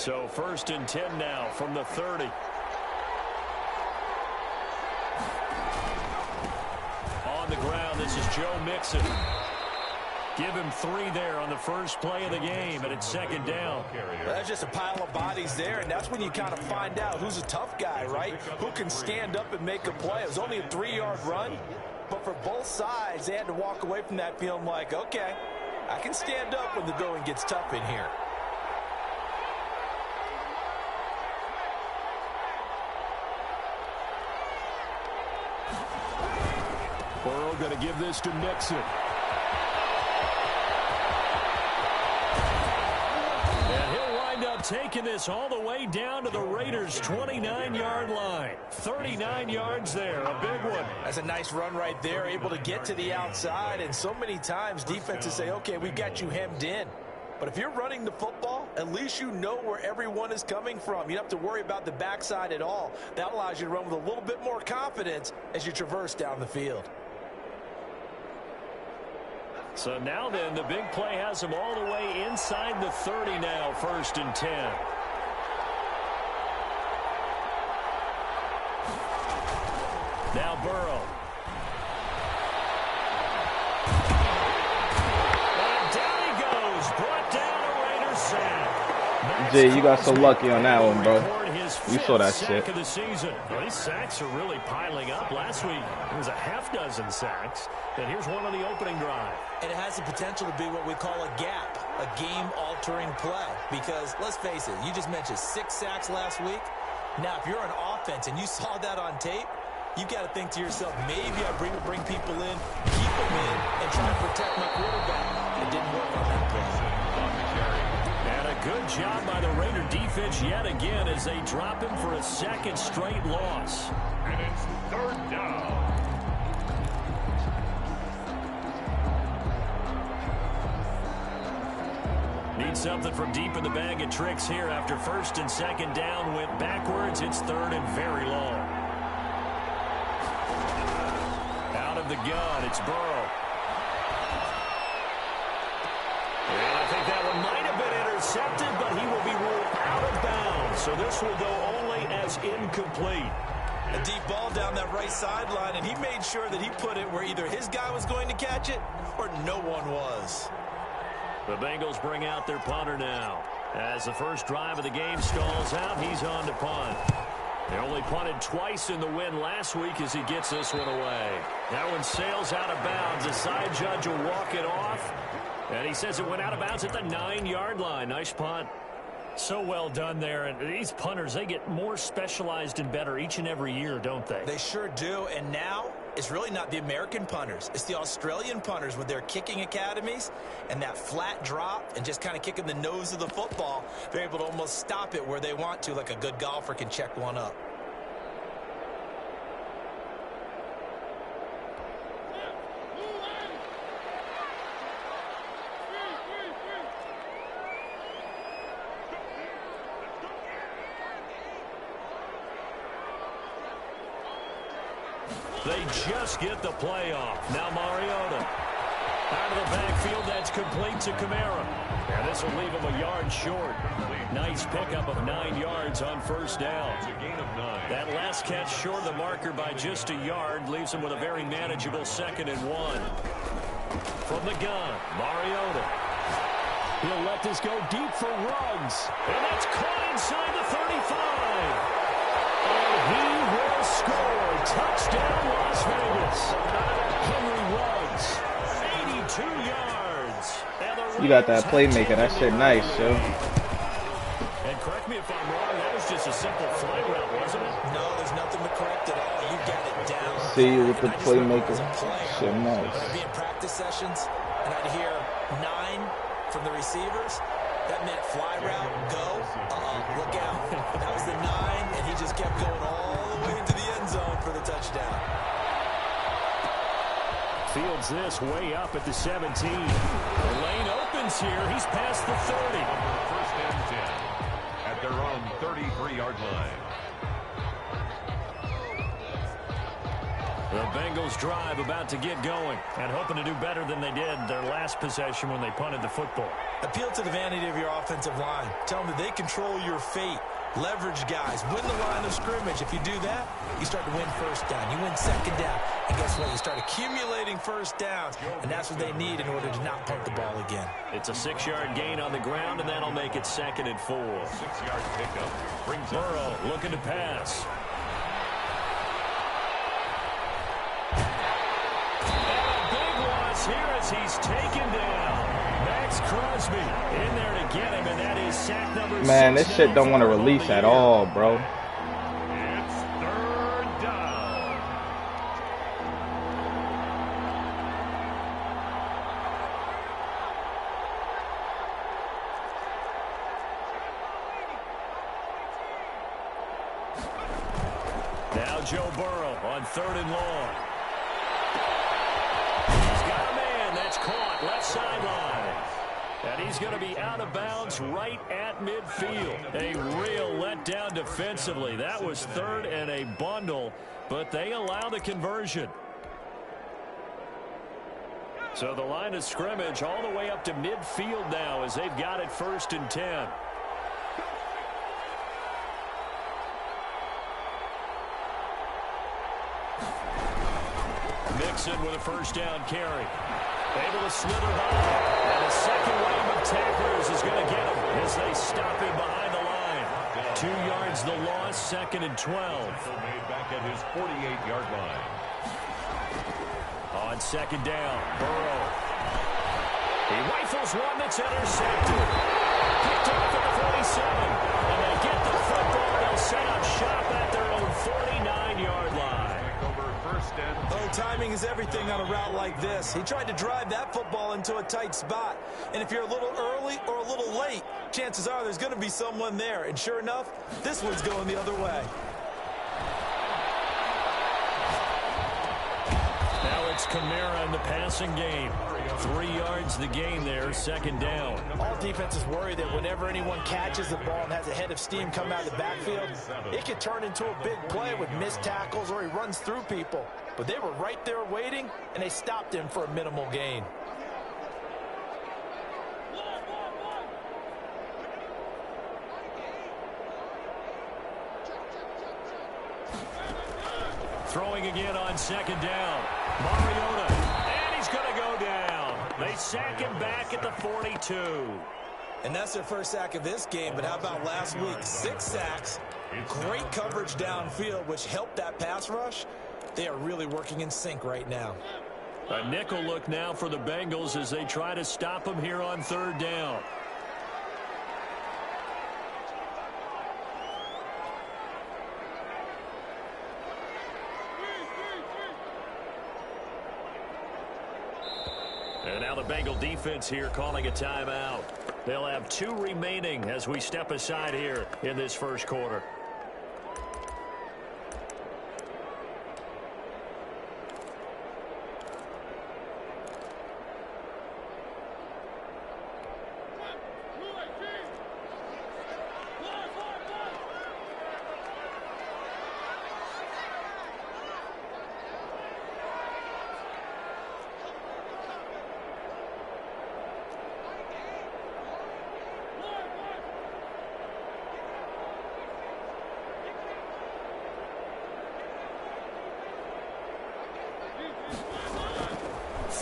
So 1st and 10 now from the 30. On the ground, this is Joe Mixon. Give him 3 there on the first play of the game, and it's 2nd down. That's just a pile of bodies there, and that's when you kind of find out who's a tough guy, right? Who can stand up and make a play. It was only a 3-yard run, but for both sides, they had to walk away from that feeling like, okay, I can stand up when the going gets tough in here. Burrow going to give this to Mixon. And he'll wind up taking this all the way down to the Raiders' 29-yard line. 39 yards there, a big one. That's a nice run right there, able to get to the outside. And so many times defenses say, okay, we've got you hemmed in. But if you're running the football, at least you know where everyone is coming from. You don't have to worry about the backside at all. That allows you to run with a little bit more confidence as you traverse down the field. So now then, the big play has him all the way inside the 30 now, 1st and 10. Now Burrow. And down he goes. Brought down a Raiders sack. Jay, you got so lucky on that one, bro. You saw that shit. Of the season. Well, these sacks are really piling up. Last week, it was a half-dozen sacks. And here's one on the opening drive. And it has the potential to be what we call a gap, a game-altering play. Because, let's face it, you just mentioned 6 sacks last week. Now, if you're an offense and you saw that on tape, you've got to think to yourself, maybe I bring people in, keep them in, and try to protect my quarterback. It didn't work on that play. And a good job by the Raider defense yet again as they drop him for a 2nd straight loss. And it's 3rd down. Need something from deep in the bag of tricks here after 1st and 2nd down went backwards. It's 3rd and very long. Out of the gun, it's Burrow. And I think that one might have been intercepted, but he will be ruled out of bounds. So this will go only as incomplete. A deep ball down that right sideline, and he made sure that he put it where either his guy was going to catch it or no one was. The Bengals bring out their punter now. As the first drive of the game stalls out, he's on to punt. They only punted twice in the win last week as he gets this one away. That one sails out of bounds. The side judge will walk it off. And he says it went out of bounds at the 9-yard line. Nice punt. So well done there. And these punters, they get more specialized and better each and every year, don't they? They sure do. And now it's really not the American punters. It's the Australian punters with their kicking academies and that flat drop and just kind of kicking the nose of the football. They're able to almost stop it where they want to, like a good golfer can check one up. They just get the play off. Now Mariota. Out of the backfield, that's complete to Kamara. And this will leave him a yard short. Nice pickup of 9 yards on 1st down. That last catch short of the marker by just a yard leaves him with a very manageable 2nd and 1. From the gun, Mariota. He'll let this go deep for Ruggs. And that's caught inside the 35. And he will score. Touchdown, Las Vegas. Henry Ruggs, 82 yards. You got that playmaker. That shit nice, yo. And correct me if I'm wrong, that was just a simple fly route, wasn't it? No, there's nothing to correct at all. You got it down. See you with the playmaker. Shit nice. I'd be in practice sessions, and I'd hear 9 from the receivers. That meant fly route, go, look out. That was the 9, and he just kept going all the way into the end zone for the touchdown. Fields this way up at the 17. The lane opens here. He's past the 30. 1st and 10 at their own 33-yard line. The Bengals drive about to get going and hoping to do better than they did their last possession when they punted the football. Appeal to the vanity of your offensive line. Tell them that they control your fate. Leverage guys. Win the line of scrimmage. If you do that, you start to win first down. You win second down. And guess what? You start accumulating first downs. And that's what they need in order to not punt the ball again. It's a 6-yard gain on the ground, and that'll make it 2nd and 4. 6-yard pickup. Brings Burrow looking to pass. And a big loss here as he's taken down. Max Crosby in there to get him, and that is sack number 6. Man, this shit don't want to release at all, bro. It's 3rd down. Now Joe Burrow on 3rd and long. He's got a man. That's caught. Left sideline. And he's going to be out of bounds right at midfield. A real letdown defensively. That was 3rd and a bundle, but they allow the conversion. So the line of scrimmage all the way up to midfield now as they've got it 1st and 10. Mixon with a 1st down carry. Able to slither by. And a second wave of tacklers is going to get him as they stop him behind the line. 2 yards the loss, 2nd and 12. Made back at his 48-yard line. On 2nd down, Burrow. He rifles one that's intercepted. Picked off at the 47. And they get the football. They'll set up shop at their own 49-yard line. Oh, timing is everything on a route like this. He tried to drive that football into a tight spot. And if you're a little early or a little late, chances are there's going to be someone there. And sure enough, this one's going the other way. Now it's Kamara in the passing game. 3 yards the gain there, 2nd down. All defenses worry that whenever anyone catches the ball and has a head of steam come out of the backfield, it could turn into a big play with missed tackles or he runs through people. But they were right there waiting, and they stopped him for a minimal gain. Throwing again on 2nd down. Mariota. And he's going to go down. They sack him back at the 42. And that's their first sack of this game, but how about last week? 6 sacks, great coverage downfield, which helped that pass rush. They are really working in sync right now. A nickel look now for the Bengals as they try to stop him here on 3rd down. And now the Bengal defense here calling a timeout. They'll have 2 remaining as we step aside here in this 1st quarter.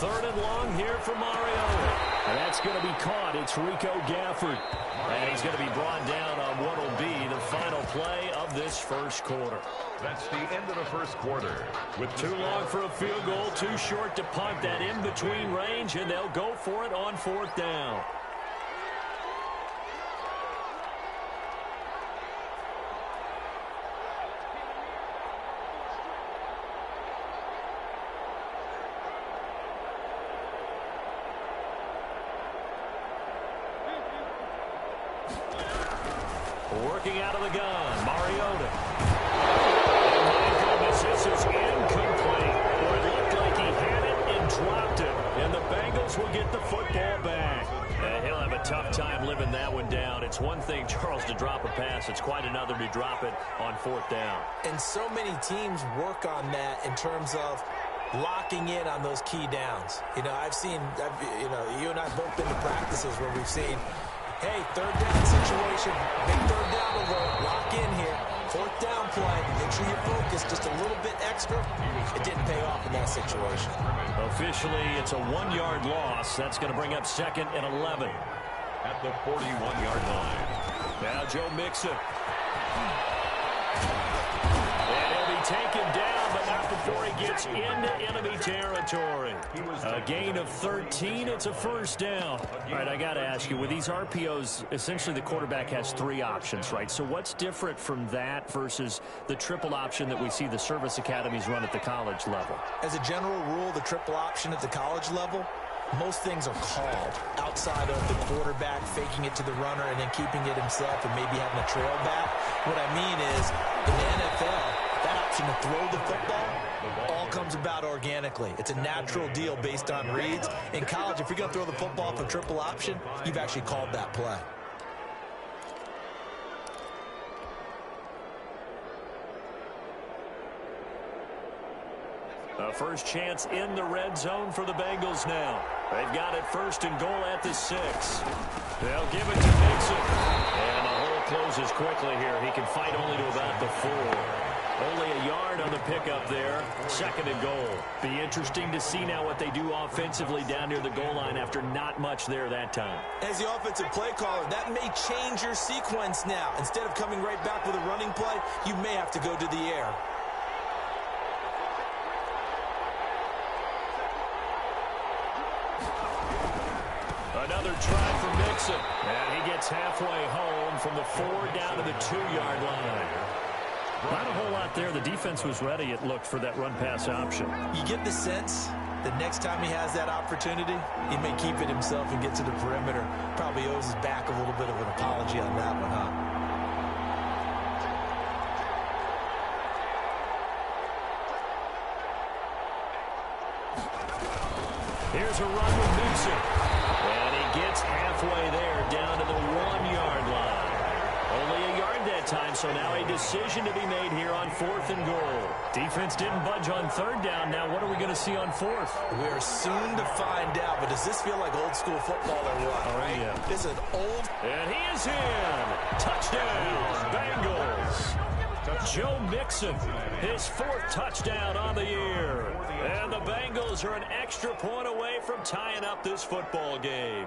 Third and long here for Mariota. And that's going to be caught. It's Rico Gafford. And he's going to be brought down on what will be the final play of this 1st quarter. That's the end of the 1st quarter. With too long for a field goal, too short to punt that in-between range, and they'll go for it on 4th down. Working out of the gun, Mariota. And my goodness, this is incomplete. Or it looked like he had it and dropped it. And the Bengals will get the football back. And he'll have a tough time living that one down. It's one thing, Charles, to drop a pass. It's quite another to drop it on 4th down. And so many teams work on that in terms of locking in on those key downs. You know, you and I have both been to practices where we've seen, hey, third down situation, big third down alert, lock in here. Fourth down play, make sure you're focused just a little bit extra. It didn't pay off in that situation. Officially, it's a 1-yard loss. That's going to bring up 2nd and 11. At the 41-yard line. Now Joe Mixon. And he'll be taken down, but not before he gets into enemy territory. A gain of 13. It's a first down. All right, I got to ask you, with these RPOs, essentially the quarterback has 3 options, right? So what's different from that versus the triple option that we see the service academies run at the college level? As a general rule, the triple option at the college level, most things are called outside of the quarterback faking it to the runner and then keeping it himself and maybe having a trail back. What I mean is, in the NFL, that option to throw the football all comes about organically. It's a natural deal based on reads. In college, if you're going to throw the football off a triple option, you've actually called that play. A first chance in the red zone for the Bengals now. They've got it 1st and goal at the 6. They'll give it to Mixon. And the hole closes quickly here. He can fight only to about the 4. Only a yard on the pickup there. 2nd and goal. Be interesting to see now what they do offensively down near the goal line after not much there that time. As the offensive play caller, that may change your sequence now. Instead of coming right back with a running play, you may have to go to the air. Another try for Mixon. And he gets halfway home from the 4 down to the 2-yard line. Not a whole lot there. The defense was ready, it looked, for that run-pass option. You get the sense that next time he has that opportunity, he may keep it himself and get to the perimeter. Probably owes his back a little bit of an apology on that one, huh? Here's a run with Mixon. And he gets halfway there down to the 1-yard line. Only a yard that time, so now a decision to be made here on 4th and goal. Defense didn't budge on 3rd down. Now what are we going to see on 4th? We're soon to find out, but does this feel like old school football or what? Oh, right? Yeah. This is an old... And he is in. Touchdown, Bengals. Joe Mixon, his 4th touchdown on the year. And the Bengals are an extra point away from tying up this football game.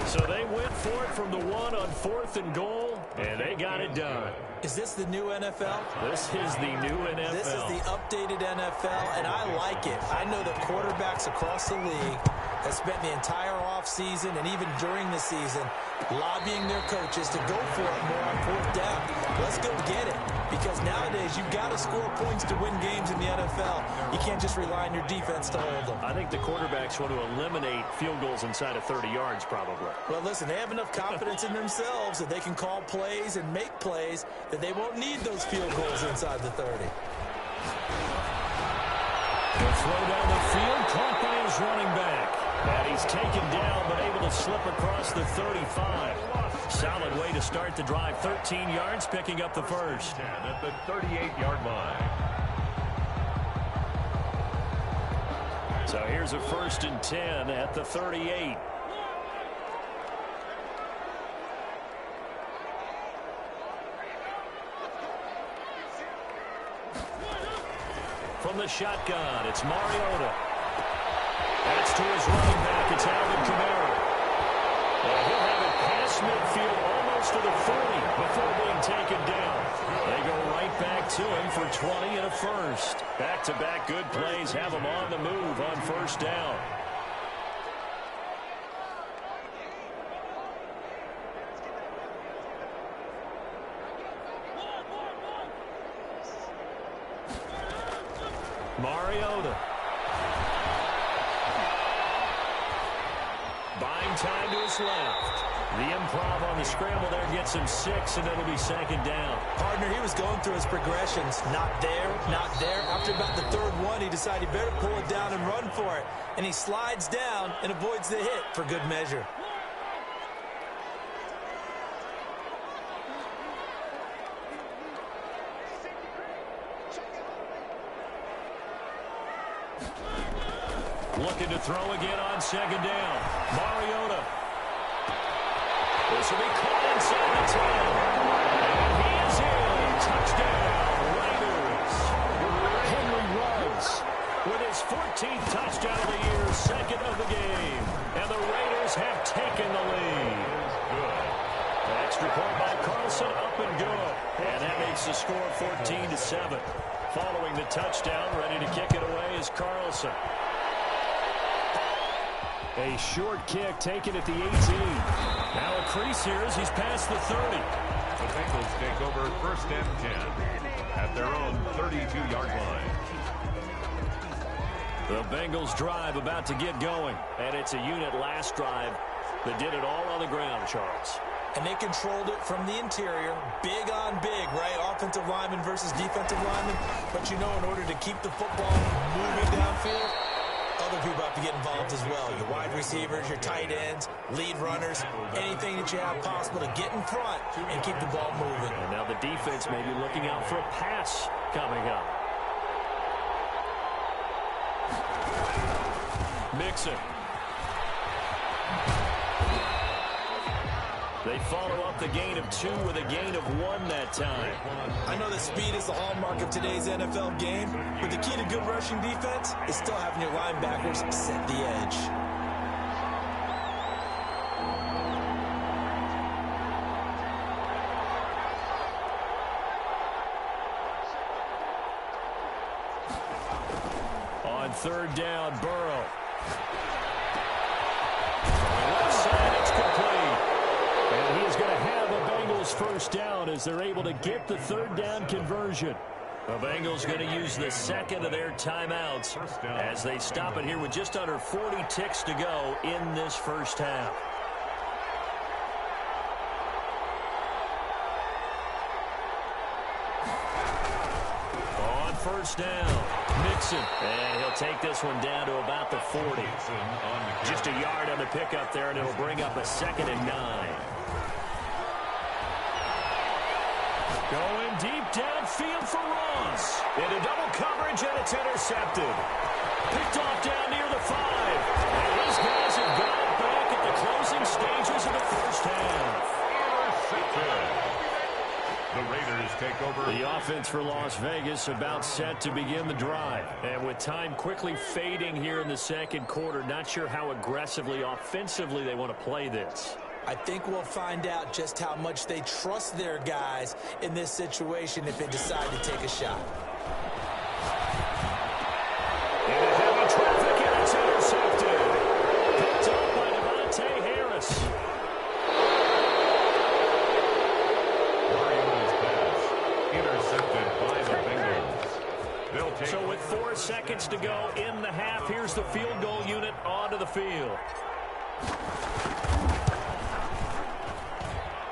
So they went for it from the 1 on 4th and goal, and they got it done. Is this the new NFL? This is the new NFL. This is the updated NFL, and I like it. I know that quarterbacks across the league have spent the entire offseason and even during the season lobbying their coaches to go for it more on 4th down. Let's go get it. Because nowadays, you've got to score points to win games in the NFL. You can't just rely on your defense to hold them. I think the quarterbacks want to eliminate field goals inside of 30 yards, probably. Well, listen, they have enough confidence in themselves that they can call plays and make plays that they won't need those field goals inside the 30. The throw down the field, caught by his running back. And he's taken down, but able to slip across the 35. Solid way to start the drive. 13 yards, picking up the first. At the 38-yard line. So here's a 1st and 10 at the 38. From the shotgun, it's Mariota. That's to his running back. It's Alvin Kamara. And he'll have it past midfield almost to the 40 before being taken down. They go right back to him for 20 and a first. Back-to-back good plays have him on the move on 1st down. Mariota. Buying time to his left. The improv on the scramble there gets him 6, and it'll be 2nd down. Partner, he was going through his progressions. Not there, not there. After about the 3rd one, he decided he better pull it down and run for it. And he slides down and avoids the hit for good measure. Looking to throw again on second down. Mariota. This will be caught inside the 10. And he is in. Touchdown, Raiders. Henry Ruggs with his 14th touchdown of the year, second of the game. And the Raiders have taken the lead. Good. An extra point by Carlson, up and good. And that makes the score 14-7. Following the touchdown, ready to kick it away is Carlson. A short kick taken at the 18. Now a crease here as he's past the 30. The Bengals take over 1st and 10 at their own 32-yard line. The Bengals drive about to get going. And it's a unit last drive that did it all on the ground, Charles. And they controlled it from the interior, big on big, right? Offensive lineman versus defensive lineman. But you know, in order to keep the football moving downfield, other people have to get involved as well. Your wide receivers, your tight ends, lead runners, anything that you have possible to get in front and keep the ball moving. And now the defense may be looking out for a pass coming up. Mixon. They follow up the gain of 2 with a gain of 1 that time. I know that speed is the hallmark of today's NFL game, but the key to good rushing defense is still having your linebackers set the edge. On 3rd down, Burrow. Left side, it's complete. And he is going to have a Bengals 1st down as they're able to get the 3rd down conversion. The Bengals going to use the 2nd of their timeouts as they stop it here with just under 40 ticks to go in this 1st half. On 1st down, Mixon. And he'll take this one down to about the 40. Just a yard on the pickup there, and it'll bring up a 2nd and 9. Going deep downfield for Ross. Into double coverage, and it's intercepted. Picked off down near the 5. And these guys have got it back at the closing stages of the 1st half. The Raiders take over. The offense for Las Vegas about set to begin the drive. And with time quickly fading here in the 2nd quarter, not sure how aggressively, offensively they want to play this. I think we'll find out just how much they trust their guys in this situation if they decide to take a shot. Into heavy traffic, and it's intercepted. Picked up by Devontae Harris. Mariota's pass intercepted by the Bengals. So with 4 seconds to go in the half, here's the field goal unit onto the field.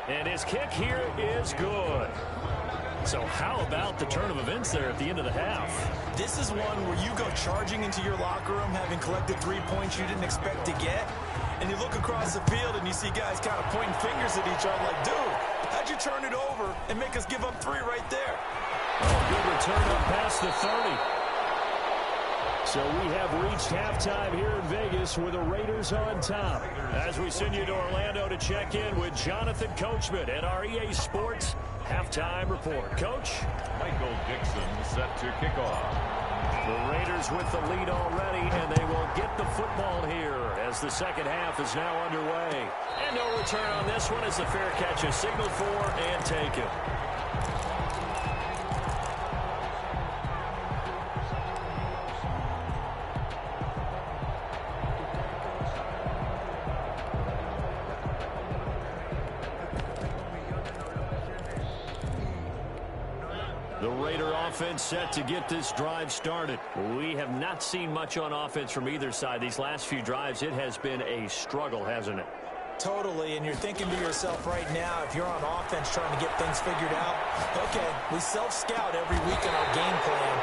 And his kick here is good. So how about the turn of events there at the end of the half? This is one where you go charging into your locker room having collected 3 points you didn't expect to get. And you look across the field and you see guys kind of pointing fingers at each other like, dude, how'd you turn it over and make us give up 3 right there? Oh, good return up past the 30. So we have reached halftime here in Vegas with the Raiders on top. As we send you to Orlando to check in with Jonathan Coachman at our EA Sports Halftime Report. Coach? Michael Dixon set to kick off. The Raiders with the lead already, and they will get the football here as the 2nd half is now underway. And no return on this one as the fair catch is signaled for and taken. The Raider offense set to get this drive started. We have not seen much on offense from either side. These last few drives, it has been a struggle, hasn't it? Totally, and you're thinking to yourself right now, if you're on offense trying to get things figured out, okay, we self-scout every week in our game plan.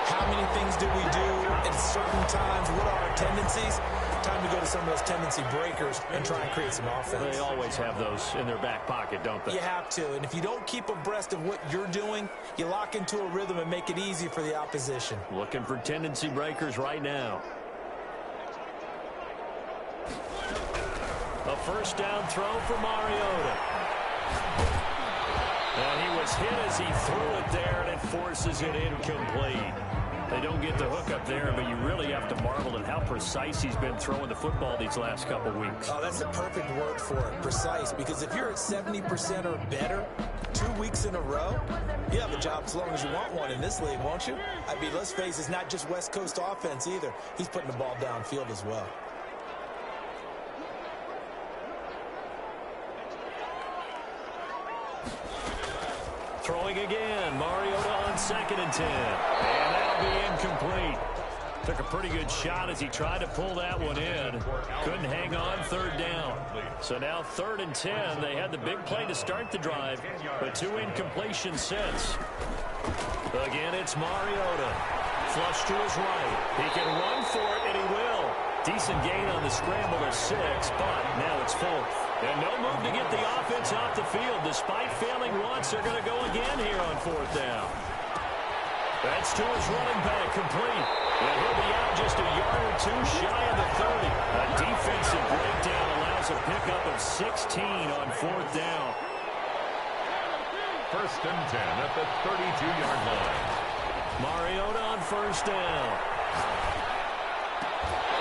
How many things do we do at certain times, what are our tendencies? Time to go to some of those tendency breakers and try and create some offense. They always have those in their back pocket, don't they? You have to, and if you don't keep abreast of what you're doing, you lock into a rhythm and make it easy for the opposition. Looking for tendency breakers right now. A first down throw for Mariota. And he was hit as he threw it there, and it forces it incomplete. They don't get the hook up there, but you really have to marvel at how precise he's been throwing the football these last couple weeks. Oh, that's the perfect word for it, precise, because if you're at 70% or better 2 weeks in a row, you have a job as long as you want one in this league, won't you? I mean, let's face it, it's not just West Coast offense either. He's putting the ball downfield as well. Throwing again, Mariota on 2nd and 10. And that'll be incomplete. Took a pretty good shot as he tried to pull that one in. Couldn't hang on, 3rd down. So now 3rd and 10. They had the big play to start the drive, but 2 incompletions since. Again, it's Mariota. Flush to his right. He can run for it, and he will. Decent gain on the scramble of 6, but now it's 4th. And no move to get the offense off the field. Despite failing once, they're going to go again here on 4th down. That's to his running back, complete. And he'll be out just a yard or 2 shy of the 30. A defensive breakdown allows a pickup of 16 on 4th down. 1st and 10 at the 32-yard line. Mariota on 1st down.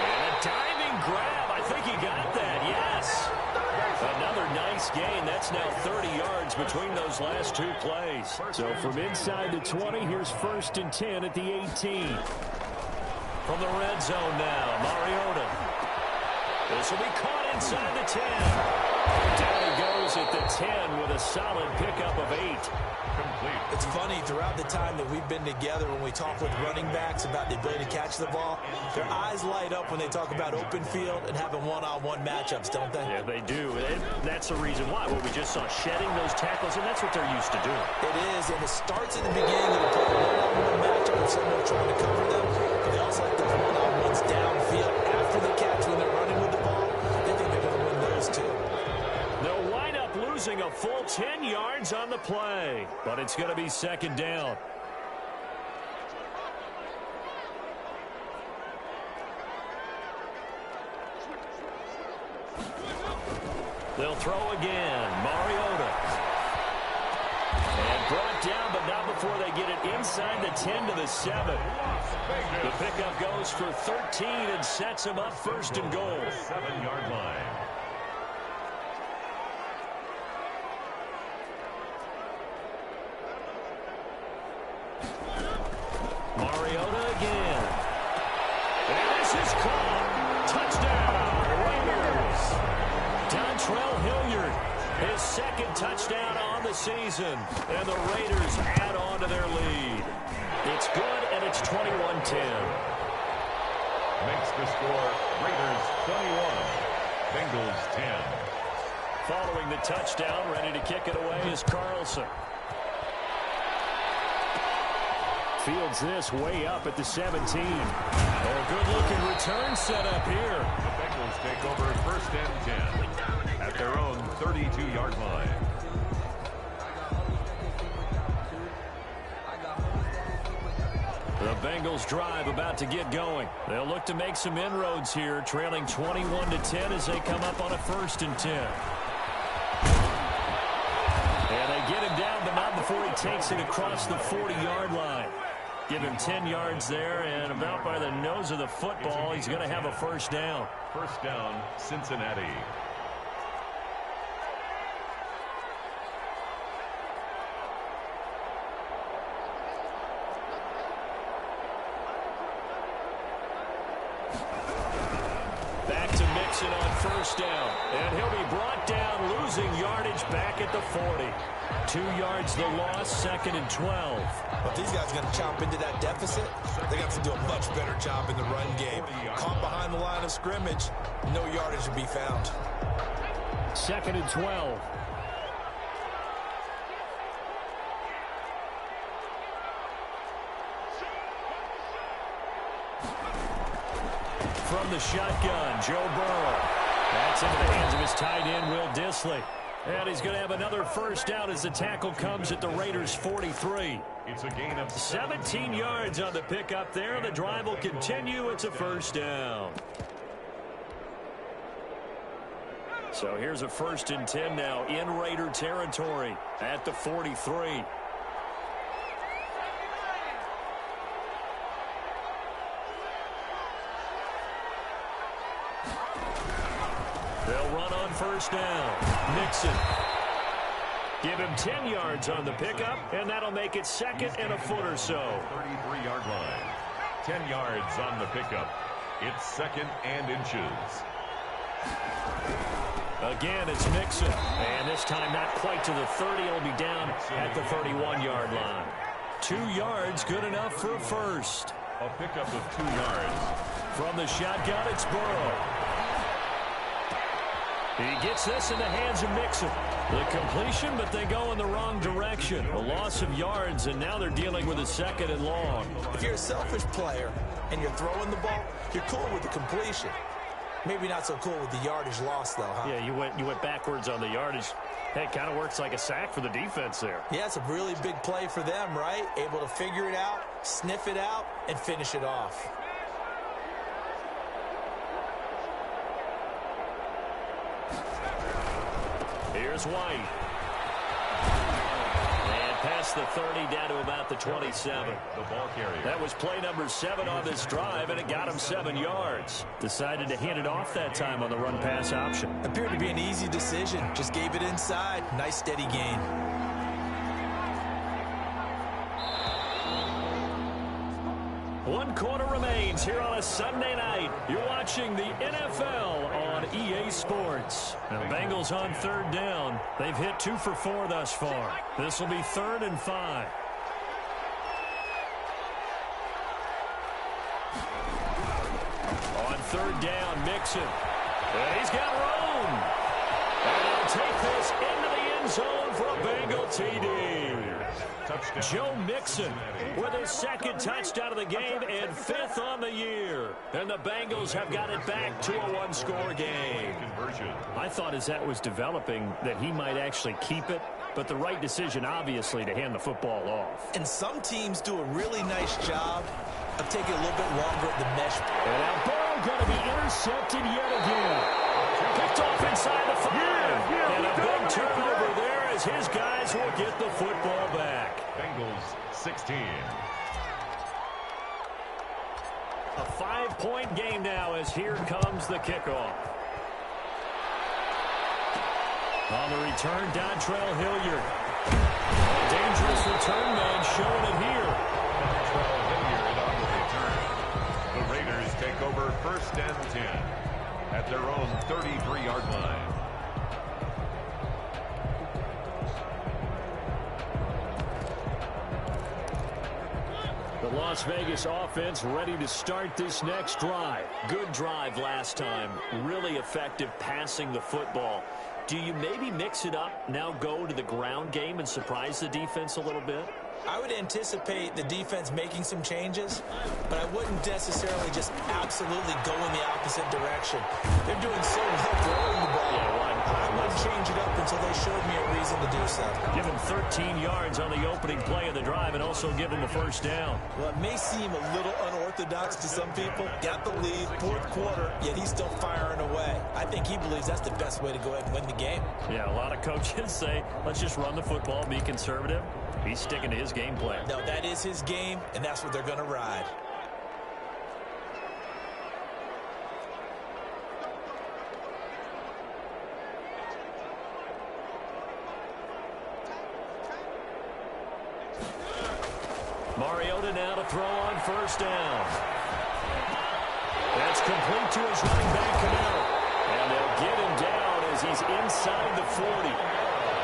And a diving grab. I think he got that, yes. Another nice gain. That's now 30 yards between those last 2 plays. So from inside the 20, here's 1st and 10 at the 18. From the red zone now, Mariota. This will be caught inside the 10. Down he goes at the 10 with a solid pickup of 8. Complete. It's funny, throughout the time that we've been together, when we talk with running backs about the ability to catch the ball, their eyes light up when they talk about open field and having one-on-one matchups, don't they? Yeah, they do. And that's the reason why. Well, we just saw shedding those tackles, and that's what they're used to doing. It is, and it starts at the beginning of the play. One-on-one matchup with someone trying to cover them, but they also like those one-on-ones downfield after the catch when they're running with the ball. They think they're going to win those too. They'll wind up losing a full 10 yards on the play, but it's going to be 2nd down. They'll throw again. Mariota. And brought down, but not before they get it inside the 10 to the 7. The pickup goes for 13 and sets him up 1st and goal. 7-yard line. Mariota again. And this is caught. Touchdown, Raiders. Dontrell Hilliard, his 2nd touchdown on the season. And the Raiders add on to their lead. It's good, and it's 21-10. Makes the score Raiders 21, Bengals 10. Following the touchdown, ready to kick it away is Carlson. Fields this way up at the 17. A good-looking return set up here. The Bengals take over 1st and 10 at their own 32-yard line. The Bengals drive about to get going. They'll look to make some inroads here, trailing 21-10 as they come up on a 1st and 10. And they get him down, but not before he takes it across the 40-yard line. Give him 10 yards there, and about by the nose of the football, he's going to have a 1st down. 1st down, Cincinnati. Back to Mixon on 1st down, and he'll be brought down, losing yardage back at the 40. 2 yards the loss, 2nd and 12. But these guys are going to chop into that deficit. They got to do a much better job in the run game. Caught behind the line of scrimmage, no yardage to be found. 2nd and 12. From the shotgun, Joe Burrow. That's into the hands of his tight end, Will Dissly. And he's going to have another first down as the tackle comes at the Raiders' 43. It's a gain of 17 yards on the pickup there. The drive will continue. It's a first down. So here's a 1st and 10 now in Raider territory at the 43. They'll run on first down. Mixon. Give him 10 yards on the pickup, and that'll make it 2nd and a foot or so. 33-yard line. 10 yards on the pickup. It's 2nd and inches. Again, it's Mixon. And this time not quite to the 30. It'll be down at the 31-yard line. 2 yards, good enough for a first. A pickup of 2 yards. From the shotgun, it's Burrow. He gets this in the hands of Mixon. The completion, but they go in the wrong direction. A loss of yards, and now they're dealing with a 2nd and long. If you're a selfish player and you're throwing the ball, you're cool with the completion. Maybe not so cool with the yardage loss, though, huh? Yeah, you went backwards on the yardage. Hey, it kind of works like a sack for the defense there. Yeah, it's a really big play for them, right? Able to figure it out, sniff it out, and finish it off. Here's White. And past the 30 down to about the 27. The ball carrier. That was play number 7 on this drive, and it got him 7 yards. Decided to hand it off that time on the run-pass option. Appeared to be an easy decision. Just gave it inside. Nice, steady gain. One quarter remains here on a Sunday night. You're watching the NFL on EA Sports. Now, Bengals on 3rd down. They've hit 2 for 4 thus far. This will be 3rd and 5. On 3rd down, Mixon. And he's got room. And he'll take this into the end zone for a Bengal TD. Touchdown. Joe Mixon with his 2nd touchdown of the game and 5th on the year. And the Bengals have got it back to a 1-score game. Conversion. I thought as that was developing that he might actually keep it, but the right decision, obviously, to hand the football off. And some teams do a really nice job of taking a little bit longer at the mesh. And now Burrow going to be intercepted yet again. Picked off inside the 5. And a big turnover there as his guys will get the football back. Bengals 16. A 5-point game now as here comes the kickoff. On the return, Dontrell Hilliard. Dangerous return man showing it here. Dontrell Hilliard on the return. The Raiders take over 1st and 10 at their own 33-yard line. The Las Vegas offense ready to start this next drive. Good drive last time. Really effective passing the football. Do you maybe mix it up, now go to the ground game and surprise the defense a little bit? I would anticipate the defense making some changes, but I wouldn't necessarily just absolutely go in the opposite direction. They're doing so well throwing the ball. Yeah, I wouldn't change it up until they showed me a reason to do so. Give him 13 yards on the opening play of the drive and also give him a first down. Well, it may seem a little unorthodox to some people. Got the lead, 4th quarter, yet he's still firing away. I think he believes that's the best way to go ahead and win the game. Yeah, a lot of coaches say, let's just run the football, be conservative. He's sticking to his game plan. No, that is his game, and that's what they're going to ride. Mariota now to throw on first down. That's complete to his running back, Kamara. And they'll get him down as he's inside the 40.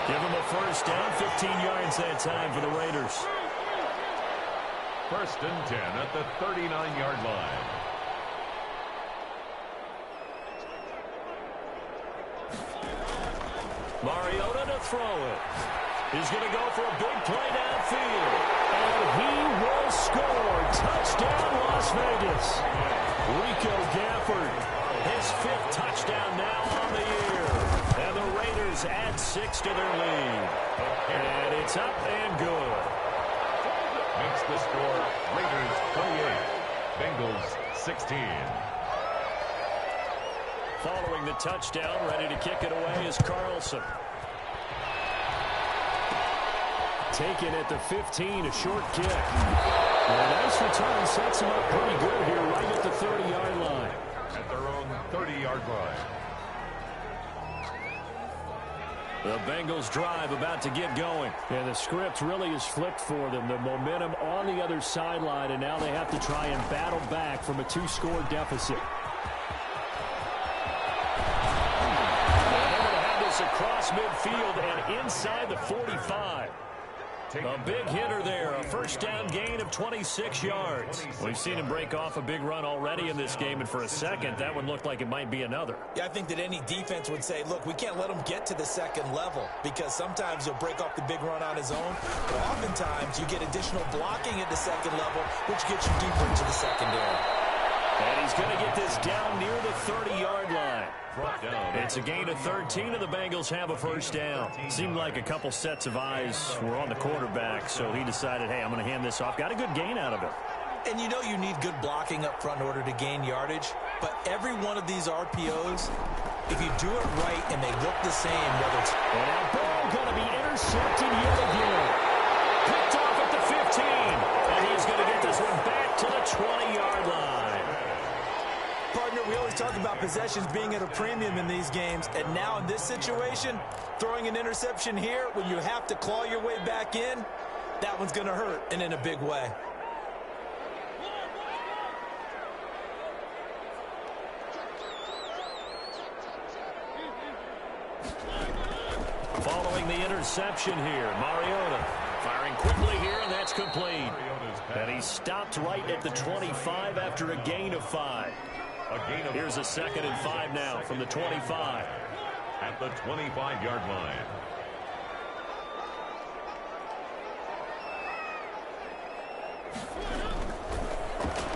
Give him a first down, 15 yards that time for the Raiders. 1st and 10 at the 39-yard line. Mariota to throw it. He's going to go for a big play downfield. And he will score. Touchdown, Las Vegas. Rico Gafford 6 to their lead. And it's up and good. Makes the score Raiders 28, Bengals 16. Following the touchdown, ready to kick it away is Carlson. Taken at the 15, a short kick. And a nice return sets him up pretty good here right at the 30-yard line. At their own 30-yard line. The Bengals drive about to get going. And the script really is flipped for them. The momentum on the other sideline, and now they have to try and battle back from a 2-score deficit. And they're going to have this across midfield and inside the 45. A big hitter there, a first down gain of 26 yards. We've seen him break off a big run already in this game, and for a second, that one looked like it might be another. Yeah, I think that any defense would say, look, we can't let him get to the second level because sometimes he'll break off the big run on his own, but oftentimes you get additional blocking at the second level, which gets you deeper into the secondary. And he's going to get this down near the 30-yard line. It's a gain of 13, and the Bengals have a first down. Seemed like a couple sets of eyes were on the quarterback, so he decided, hey, I'm going to hand this off. Got a good gain out of it. And you know you need good blocking up front in order to gain yardage, but every one of these RPOs, if you do it right and they look the same, whether it's... And now ball going to be intercepted yet again. Picked off at the 15, and he's going to get this one back to the 20-yard line. Partner, we always talk about possessions being at a premium in these games, and now in this situation, throwing an interception here when you have to claw your way back in, that one's going to hurt, and in a big way. Following the interception here, Mariota firing quickly here, and that's complete. And he stopped right at the 25 after a gain of 5. Here's a 2nd and 5 now from the 25. At the 25-yard line.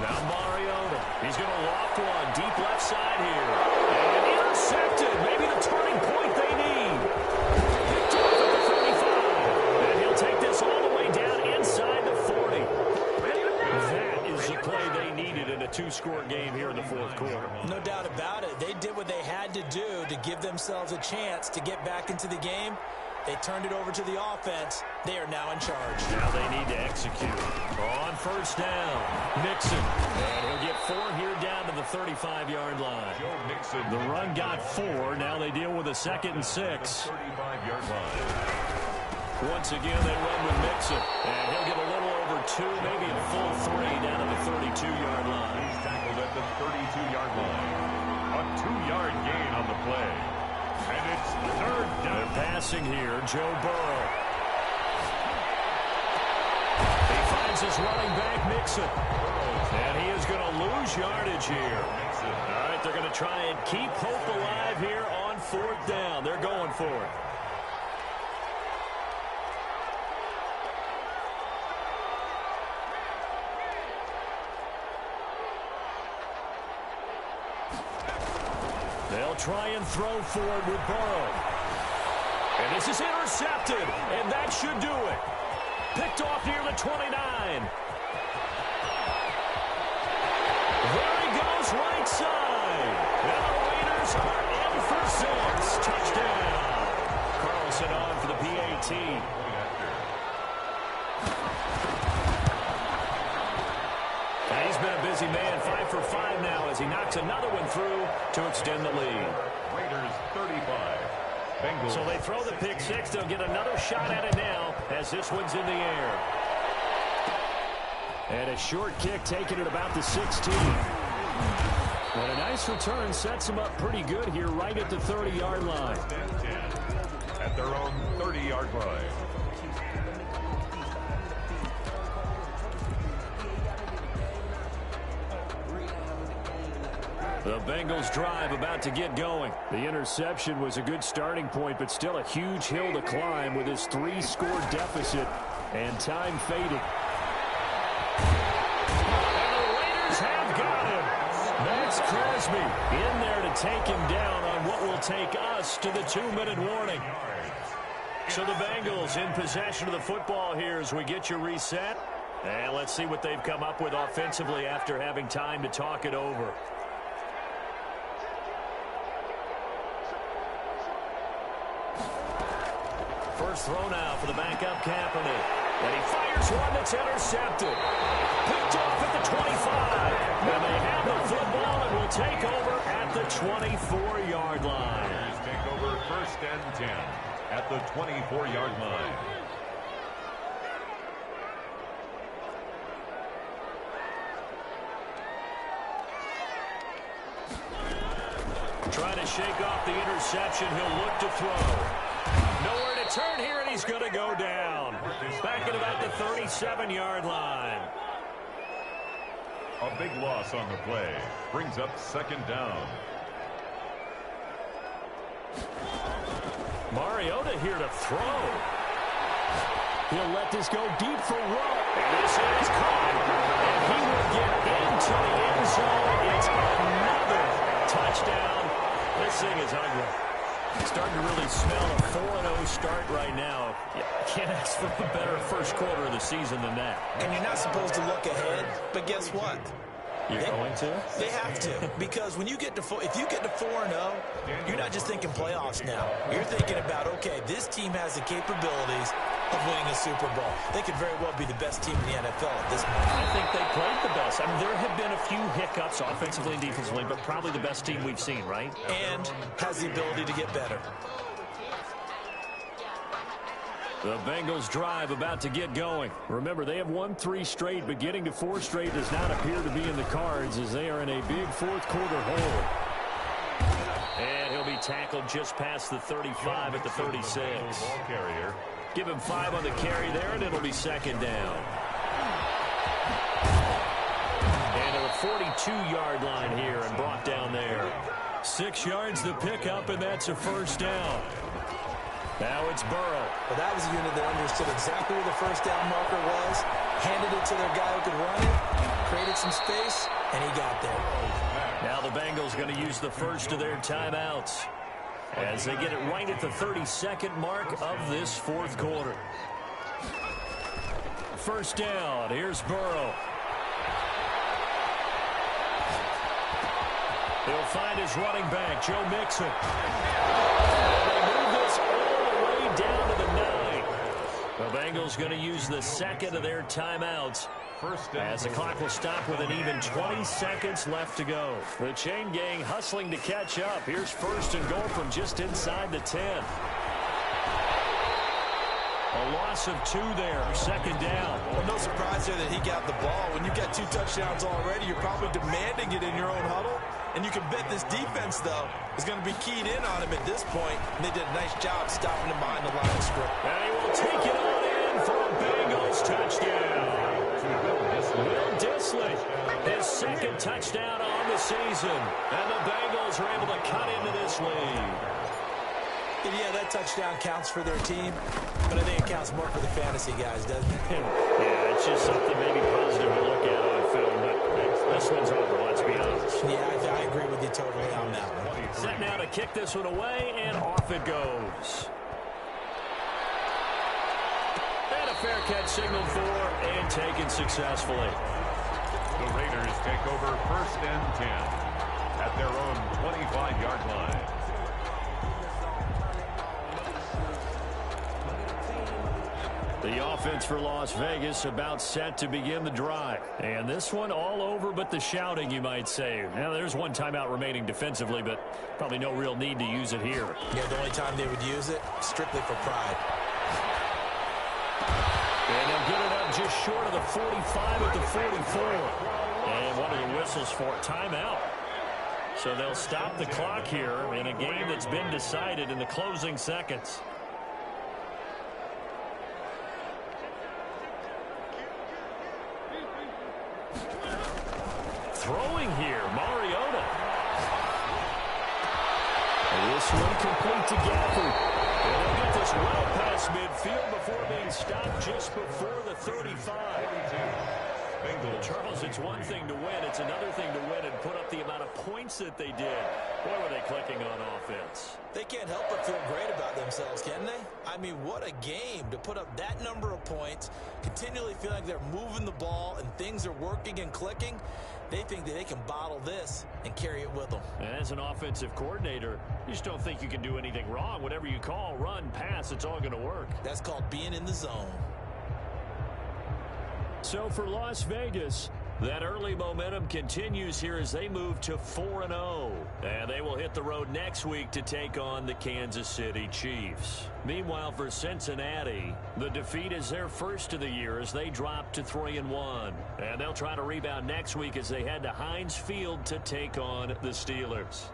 Now Mariota. He's going to loft one deep left side here. And intercepted. Maybe the turning point they need. Picked off at the 35. And he'll take this all the way down inside the 40. That is the play they needed in a 2-score game here in the 4th quarter. No doubt about it. They did what they had to do to give themselves a chance to get back into the game. They turned it over to the offense. They are now in charge. Now they need to execute. On first down, Mixon. And he'll get 4 here down to the 35-yard line. Joe Mixon. The run got 4. Now they deal with a 2nd and 6. 35-yard line. Once again, they run with Mixon. And he'll get a little over 2, maybe a full 3 down to the 32-yard line. He's tackled at the 32-yard line. A 2-yard gain on the play. And it's 3rd down. They're passing here, Joe Burrow. He finds his running back, Mixon. And he is going to lose yardage here. All right, they're going to try and keep hope alive here on 4th down. They're going for it. They'll try and throw for it with Burrow. And this is intercepted, and that should do it. Picked off near the 29. There he goes, right side. And the Raiders are in for 6. Touchdown. Carlson on for the PAT. He's been a busy man, 5 for 5 now as he knocks another one through to extend the lead. Raiders 35. Bengals. So they throw the pick 6. They'll get another shot at it now as this one's in the air. And a short kick taken at about the 16. And a nice return sets them up pretty good here right at the 30-yard line. 10 at their own 30-yard line. The Bengals drive about to get going. The interception was a good starting point, but still a huge hill to climb with his 3-score deficit and time fading. And the Raiders have got him. It's Crosby in there to take him down on what will take us to the 2-minute warning. So the Bengals in possession of the football here as we get you reset. And let's see what they've come up with offensively after having time to talk it over. First throw now for the backup Kaepernick. And he fires one that's intercepted. Picked off at the 25. And they have the football and will take over at the 24-yard line. Bears take over first and 10 at the 24-yard line. Trying to shake off the interception. He'll look to throw. Nowhere to turn here, and he's going to go down. Back at about the 37-yard line. A big loss on the play. Brings up second down. Mariota here to throw. He'll let this go deep for Rowe. And this is caught. And he will get into the end zone. It's another touchdown. This thing is ugly. Starting to really smell a 4-0 start right now. Can't ask for a better first quarter of the season than that. And you're not supposed to look ahead, but guess what? You're going to? They have to, because when you get to if you get to 4-0, you're not just thinking playoffs now. You're thinking about, okay, this team has the capabilities of winning a Super Bowl. They could very well be the best team in the NFL at this moment. I think they played the best. I mean, there have been a few hiccups offensively and defensively, but probably the best team we've seen, right? And has the ability to get better. The Bengals drive about to get going. Remember, they have won 3 straight, but getting to 4 straight does not appear to be in the cards as they are in a big fourth quarter hole. And he'll be tackled just past the 35 at the 36. Ball carrier. Give him 5 on the carry there, and it'll be second down. And to the 42-yard line here and brought down there. 6 yards to pick up, and that's a first down. Now it's Burrow. But that was a unit that understood exactly where the first down marker was, handed it to their guy who could run it, created some space, and he got there. Now the Bengals going to use the first of their timeouts as they get it right at the 32nd mark of this fourth quarter. First down. Here's Burrow. He'll find his running back, Joe Mixon. They move this all the way down to the 9. The Bengals going to use the second of their timeouts as the clock will stop with an even 20 seconds left to go. The chain gang hustling to catch up. Here's first and goal from just inside the 10. A loss of 2 there, second down. Well, no surprise there that he got the ball. When you've got 2 touchdowns already, you're probably demanding it in your own huddle. And you can bet this defense, though, is going to be keyed in on him at this point. And they did a nice job stopping him behind the line of script. And he will take it on in for a Bengals touchdown. Will Dissly, his second touchdown on the season. And the Bengals are able to cut into this lead. And yeah, that touchdown counts for their team, but I think it counts more for the fantasy guys, doesn't it? Yeah, it's just something maybe positive to look at on film, but this one's over, let's be honest. Yeah, I agree with you totally on that one. Set now to kick this one away, and off it goes. And a fair catch signaled for and taken successfully. The Raiders take over first and 10 at their own 25-yard line. The offense for Las Vegas about set to begin the drive. And this one all over but the shouting, you might say. Now, there's one timeout remaining defensively, but probably no real need to use it here. Yeah, the only time they would use it, strictly for pride. And they'll get it up just short of the 45 at the 44. And one of the whistles for a timeout. So they'll stop the clock here in a game that's been decided in the closing seconds. Throwing here, Mariota. And this one complete to Gafford. And they'll get this well past midfield before being stopped just before the 35. Charles, it's one thing to win. It's another thing to win and put up the amount of points that they did. Boy, were they clicking on offense. They can't help but feel great about themselves, can they? I mean, what a game to put up that number of points, continually feel like they're moving the ball and things are working and clicking. They think that they can bottle this and carry it with them. And as an offensive coordinator, you just don't think you can do anything wrong. Whatever you call, run, pass, it's all going to work. That's called being in the zone. So for Las Vegas, that early momentum continues here as they move to 4-0. And they will hit the road next week to take on the Kansas City Chiefs. Meanwhile, for Cincinnati, the defeat is their first of the year as they drop to 3-1. And they'll try to rebound next week as they head to Heinz Field to take on the Steelers.